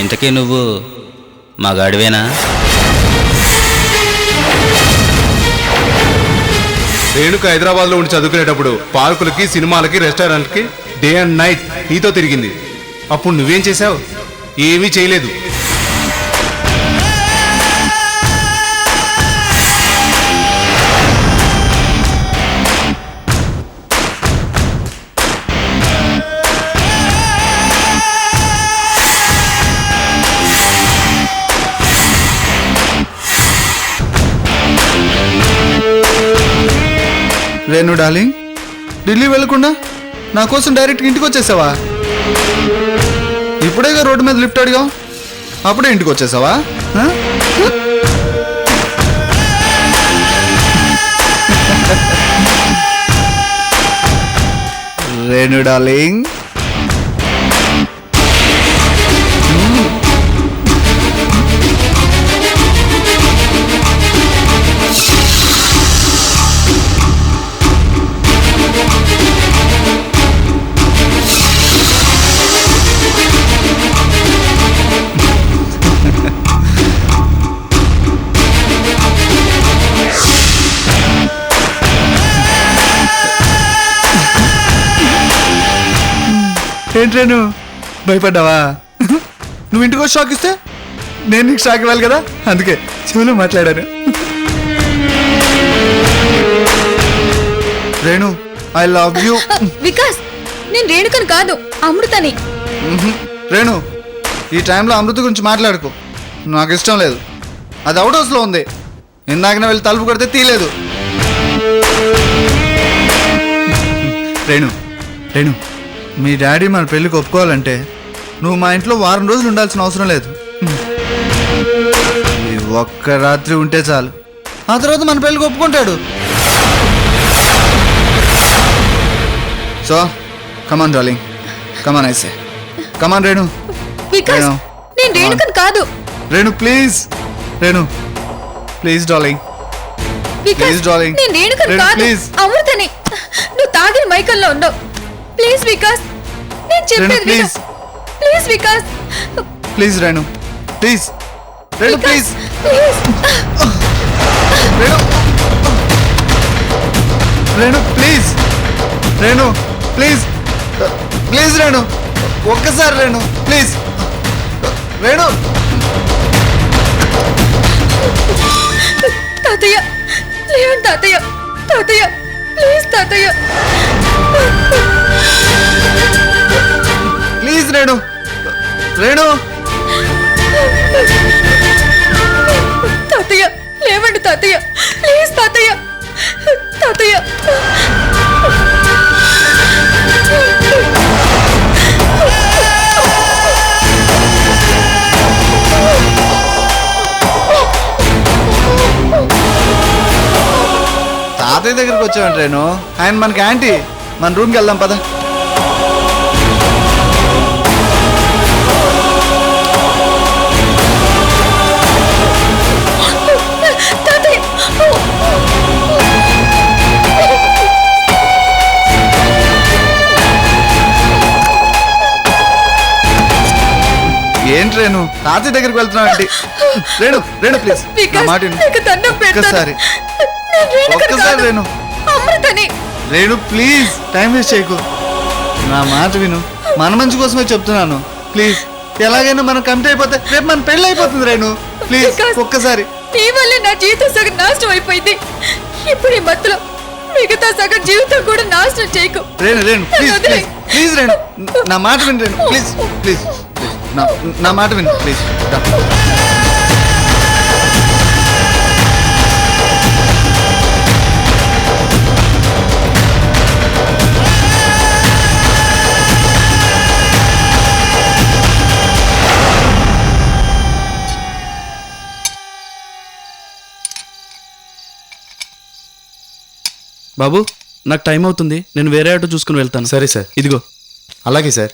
ఇంతకీ నువ్వు మగాడివేనా? రేణుక హైదరాబాద్లో ఉండి చదువుకునేటప్పుడు పార్కులకి, సినిమాలకి, రెస్టారెంట్కి డే అండ్ నైట్ నీతో తిరిగింది. అప్పుడు నువ్వేం చేశావు? ఏమీ చేయలేదు. రేణు డార్లింగ్, ఢిల్లీ వెళ్ళకుండా నా కోసం డైరెక్ట్ ఇంటికి వచ్చేసావా? ఇప్పుడేగా రోడ్డు మీద లిఫ్ట్ అడిగా, అప్పుడే ఇంటికి వచ్చేసావా? రేణు డార్లింగ్, ఏంట్రేను భయపడ్డావా? నువ్వు ఇంటికి వచ్చి షాక్ ఇస్తే నేను నీకు షాక్ ఇవ్వాలి కదా, అందుకే చెవులు మాట్లాడాను. Renu, I love you. Vikas, నేను రేణుకను కాదు, అమృతని. రేణు, ఈ టైంలో అమృత గురించి మాట్లాడుకో, నాకు ఇష్టం లేదు. అది అవుట్ హౌస్లో ఉంది, ఇందాకనే వెళ్ళి తలుపు కొడితే తీయలేదు. రేణు రేణు, మీ డాడీ మన పెళ్ళికి ఒప్పుకోవాలంటే నువ్వు మా ఇంట్లో వారం రోజులు ఉండాల్సిన అవసరం లేదు. ఈ ఒక్క రాత్రి ఉంటే చాలు, ఆ తర్వాత మన పెళ్ళికి ఒప్పుకుంటాడు. సో కమాన్ డార్లింగ్, కమాన్ ఐసే, కమాన్ రేణు. వికాస్, నేను రేణుకను కాదు. Renu please, Renu please darling, please darling. నేను రేణుకను కాదు, అమృతని. నువ్వు తాగిన మైకల్లో ఉండవు. ప్లీజ్ వికాస్, నేను చెప్పేది please, please Vikas, please Renu, please Renu, please Renu, Renu please, Renu please, please Renu, ఒక్కసారి రేణు ప్లీజ్, రేణు. తాతయ్య, లేవండి తాతయ్య, తాతయ్య ప్లీజ్ తాతయ్య, ప్లీజ్ రేణు, రేణు. తాతయ్య లేవండి తాతయ్య, ప్లీజ్ తాతయ్య, తాతయ్య. తాతయ్య దగ్గరికి వచ్చామంట రేణు, ఆయన మనకి యాంటీ. మన రూమ్కి వెళ్దాం పద. ఏంటి రేణు, తాతయ్య దగ్గరికి వెళ్తున్నావు ఏంటి? రేణు, రేణు ప్లీజ్, ఒక్కసారి, ఒక్కసారి రేణు. అమృతని. రేణు ప్లీజ్, టైం వేస్ట్ చేయకు, నా మాట విను, మన మంచి కోసమే చెప్తున్నాను. ప్లీజ్, ఎలాగైనా మనం కమిట్ అయిపోతే రేపు మన పెళ్ళి అయిపోతుంది. రేణు ప్లీజ్, ఒక్కసారి. నీ వల్లే నా జీవితం సగం నాశనం అయిపోయింది. ఇప్పుడు ఈ మధ్యలో మిగతా సగం జీవితం కూడా నాశనం చేయకు. Renu, Renu please, please, please Renu, నా మాట విను రేణు, ప్లీజ్, ప్లీజ్, నా మాట విను ప్లీజ్. బాబు, నాకు టైం అవుతుంది, నేను వేరే ఆటో చూసుకుని వెళ్తాను. సరే సార్. ఇదిగో. అలాగే సార్.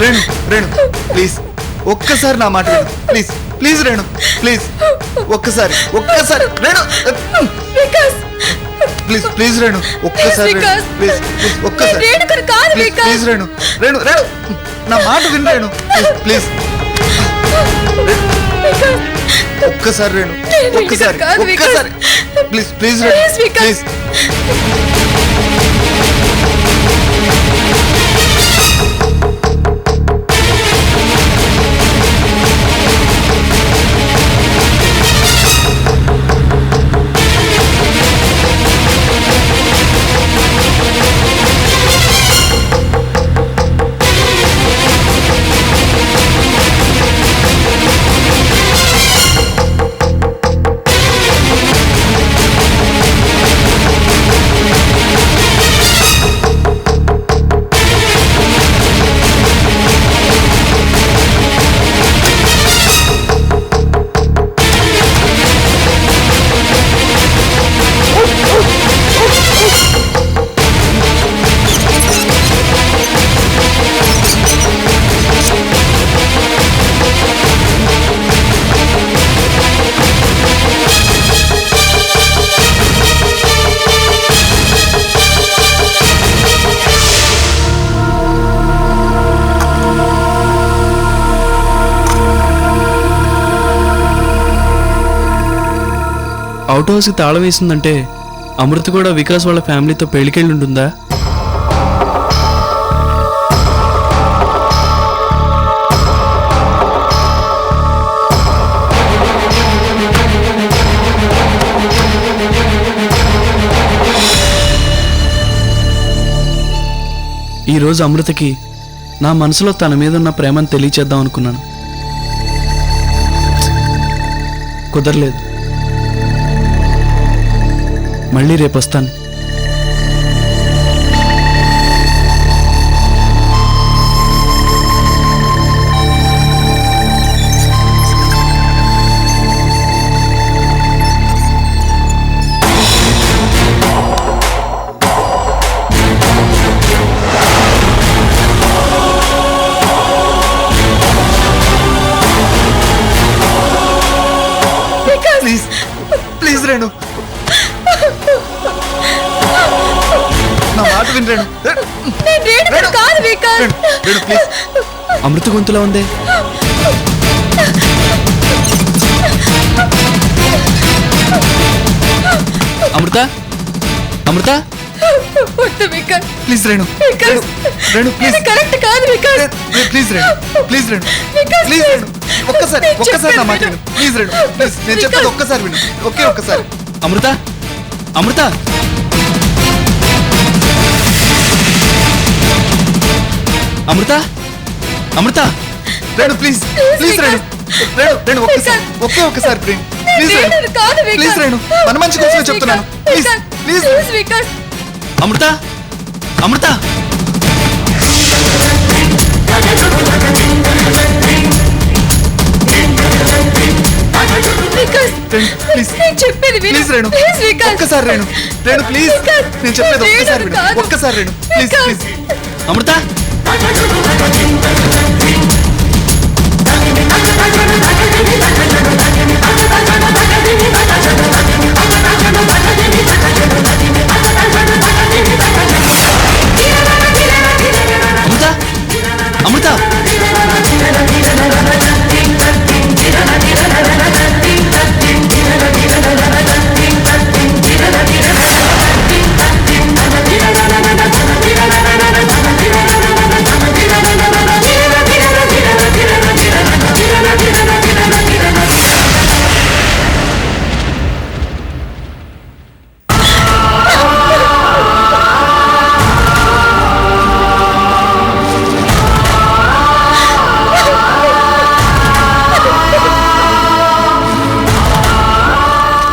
రేణు, రేణు ప్లీజ్, ఒక్కసారి నా మాట విను ప్లీజ్, ప్లీజ్ రేణు ప్లీజ్, ఒక్కసారి, ఒక్కసారి రేణు. వికాస్, ప్లీజ్ ప్లీజ్ రేణు ఒక్కసారి రేణు, వికాస్. ప్లీజ్ ప్లీజ్ ఒక్కసారి రేణుకని కాదు ప్లీజ్ వికాస్. ప్లీజ్ రేణు రేణు రేణు నా మాట విను రేణు ప్లీజ్ వికాస్. ఒక్కసారి రేణు నేను ఒక్కసారి ఇక్కడ కాదు, వికాస్. ఒక్కసారి please please please, Renu Vikas. Please out హౌస్కి తాళం వేసిందంటే అమృత కూడా వికాస్ వాళ్ళ ఫ్యామిలీతో పెళ్లికెళ్ళి ఉంటుందా? ఈరోజు అమృతకి నా మనసులో తన మీద ఉన్న ప్రేమను తెలియచేద్దాం అనుకున్నాను, కుదరలేదు. మళ్ళీ రేపు వస్తాను. ప్లీజ్ ప్లీజ్ రేణు నా మాట విను రేణు నేను రేణుకని కాదు వికాస్. రేణు రేణు ప్లీజ్ అమృత గొంతులా ఉందే. అమృత అమృత వద్దు వికాస్. ప్లీజ్ రేణు వికాస్. రేణు ప్లీజ్ ఇది కరెక్ట్ కాదు Vikas. Please Renu please Renu Vikas, please Renu ఒక్కసారి నేను ఒక్కసారి నా మాట చెప్పేది విను ప్లీజ్ రేణు ప్లీజ్ నేను చెప్పేది ఒక్కసారి విను ఒకే ఒక్కసారి అమృత అమృత అమృత అమృత రేణు ప్లీజ్ ప్లీజ్ రేణు రేణు రేణు ఒక్కసారి ఒకే ఒక్కసారి ప్లీజ్ ప్లీజ్ రేణు రేణుని కాదు వికాస్. ప్లీజ్ రేణు మన మంచి కోసమే చెప్తున్నాను please Vikas, please please Vikas. Amrutha Amrutha Vikas, please నేను చెప్పేది విను. Please Renu please Vikas. ఒక్కసారి రేణు రేణు ప్లీజ్ వికాస్, నేను చెప్పేది ఒక్కసారి రేణుని విను కాదు. ఒక్కసారి రేణు ప్లీజ్ వికాస్. ప్లీజ్ అమృత అమృత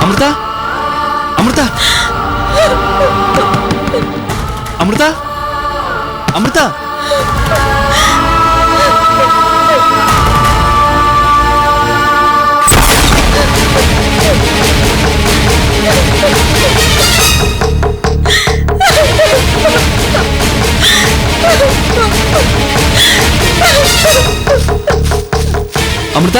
అమృత అమృత అమృత అమృత అమృత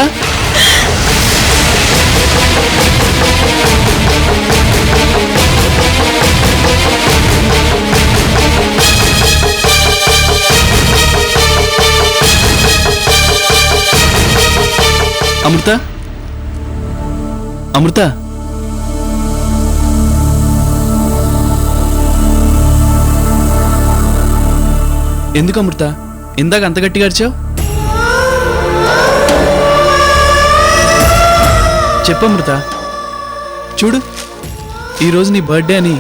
అమృత, ఎందుకు అమృత ఇందాక అంత గట్టిగా అరిచావు? చెప్పు అమృత. చూడు, ఈరోజు నీ బర్త్డే అని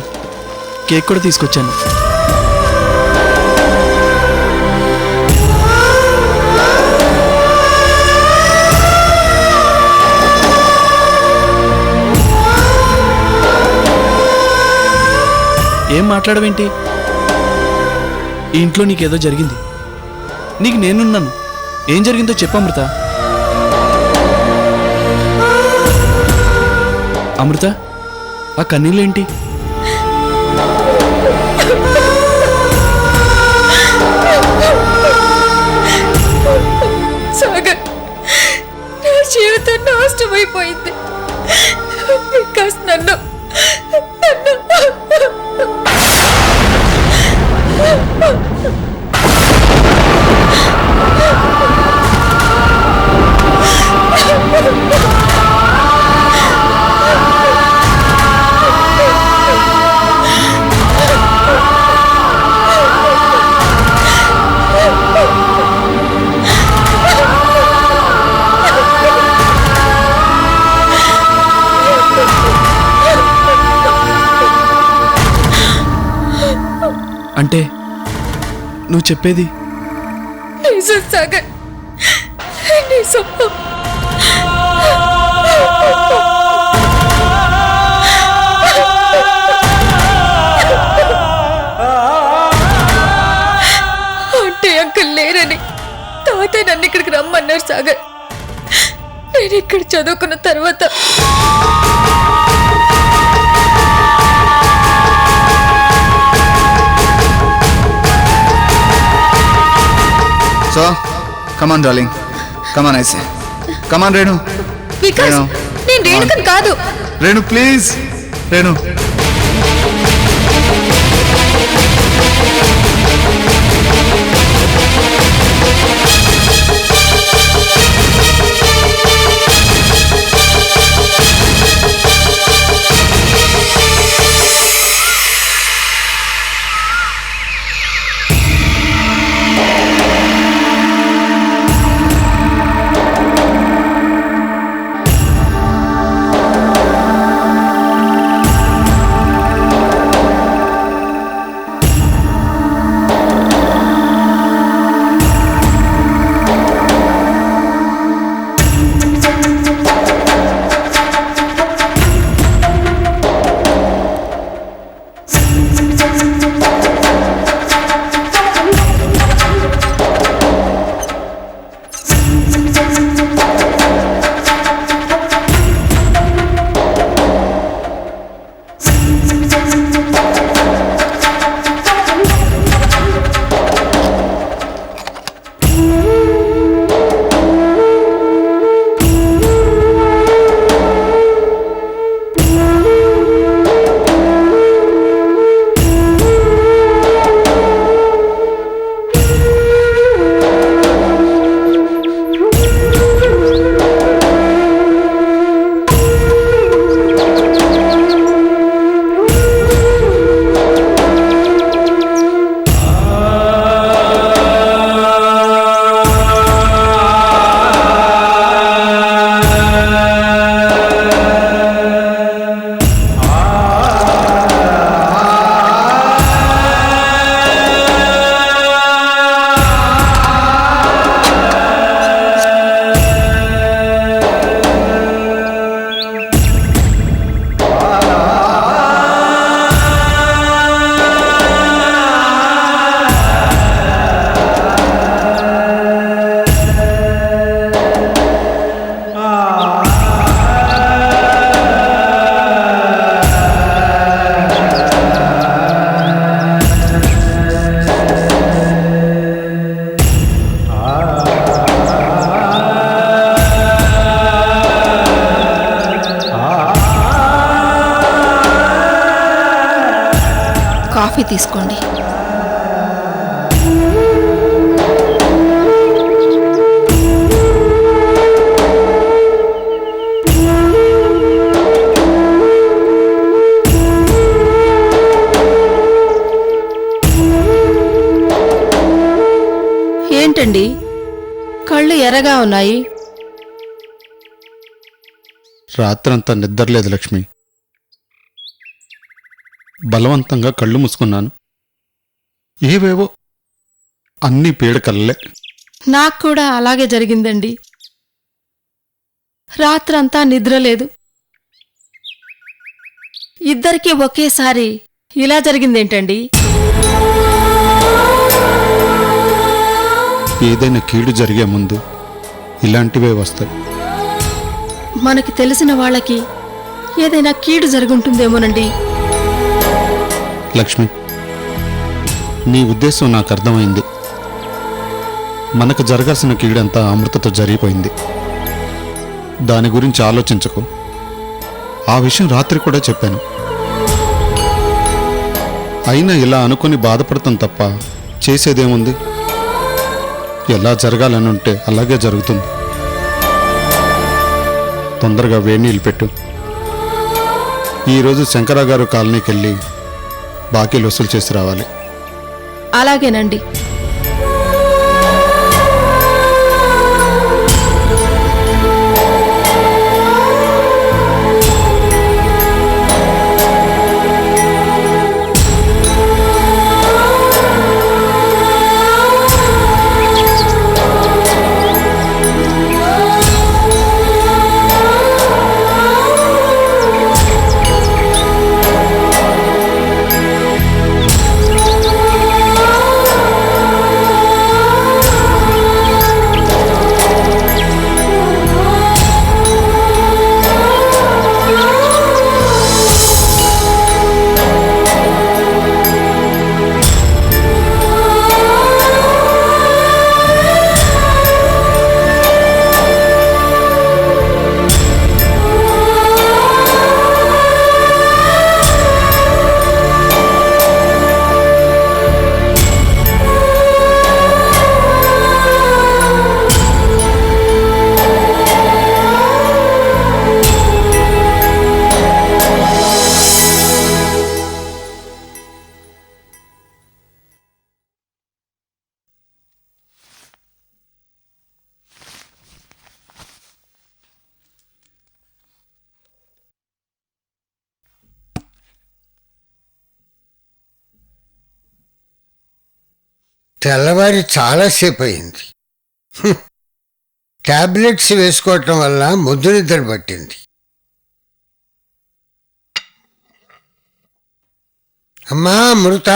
కేక్ కూడా తీసుకొచ్చాను. ఏం మాట్లాడవేంటి? ఈ ఇంట్లో నీకేదో జరిగింది. నీకు నేనున్నాను. ఏం జరిగిందో చెప్పు అమృత. అమృత, ఆ కన్నీళ్ళేంటి? సాగర్, నా జీవితం నాశనమైపోయింది. వికాస్ నన్ను అంటే నువ్వు చెప్పేది నిజం సాగర్, నిజం. అంటే అంకుల్ లేరని తాతయ్య నన్ను ఇక్కడికి రమ్మన్నారు సాగర్. నేను ఇక్కడ చదువుకున్న తర్వాత సో కమాన్ డార్లింగ్, కమాన్ ఐసే, కమాన్ రేణు. వికాస్, నేను రేణుకని కాదు. రేణు ప్లీజ్, రేణు. కాఫీ తీసుకోండి. ఏంటండి కళ్ళు ఎర్రగా ఉన్నాయి? రాత్రంతా నిద్రలేదు లక్ష్మి. బలవంతంగా కళ్ళు మూసుకున్నాను. ఏవేవో అన్నీ పీడకల్లే. నాకు కూడా అలాగే జరిగిందండి. రాత్రంతా నిద్రలేదు. ఇద్దరికీ ఒకేసారి ఇలా జరిగిందేంటండి? ఏదైనా కీడు జరిగే ముందు ఇలాంటివే వస్తాయి. మనకి తెలిసిన వాళ్ళకి ఏదైనా కీడు జరుగుంటుందేమోనండి. లక్ష్మి, నీ ఉద్దేశం నాకు అర్థమైంది. మనకు జరగాల్సిన కీడంతా అమృతతో జరిగిపోయింది. దాని గురించి ఆలోచించకు. ఆ విషయం రాత్రి కూడా చెప్పాను. అయినా ఇలా అనుకుని బాధపడతాం తప్ప చేసేదేముంది? ఎలా జరగాలని ఉంటే అలాగే జరుగుతుంది. తొందరగా వేణీళ్ళు పెట్టు. ఈరోజు శంకరగారు కాలనీకి వెళ్ళి బాకీలు వసూలు చేసి రావాలి. అలాగేనండి. తెల్లవారి చాలాసేపు అయింది. టాబ్లెట్స్ వేసుకోవటం వల్ల ముద్దు నిద్ర పట్టింది. అమ్మా అమృత,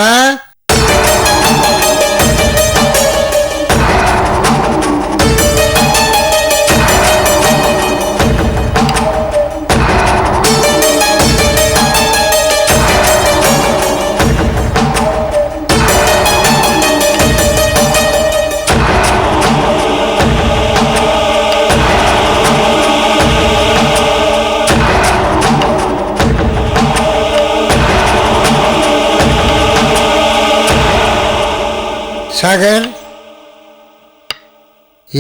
సాగర్,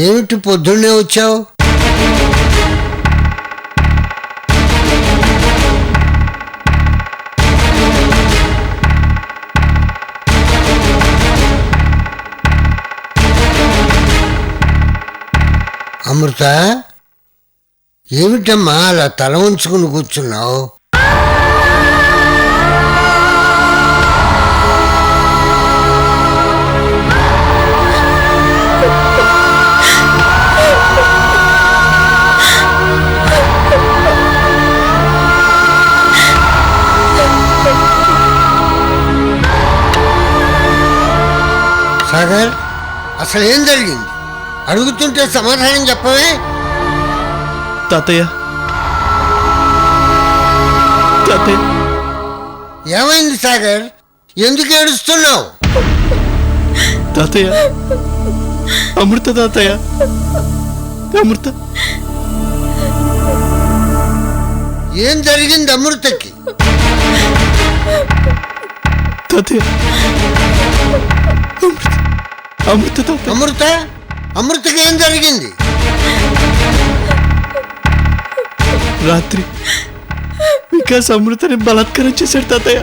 ఏమిటి పొద్దున్నే వచ్చావు? అమృత, ఏమిటమ్మా అలా తల ఉంచుకుని కూర్చున్నావు? సాగర్, అసలు ఏం జరిగింది? అడుగుతుంటే సమాధానం చెప్పవే. తాతయ్య, తాతయ్య, ఏమైంది సాగర్? ఎందుకు ఏడుస్తున్నావు? తాతయ్య, అమృత, తాతయ్య, అమృత. ఏం జరిగింది అమృతకి? తాతయ్య, అమృత, తాతయ్య. అమృత, అమృతకి ఏం జరిగింది? రాత్రి వికాస్ అమృతని బలాత్కారం చేశాడు తాతయ్య.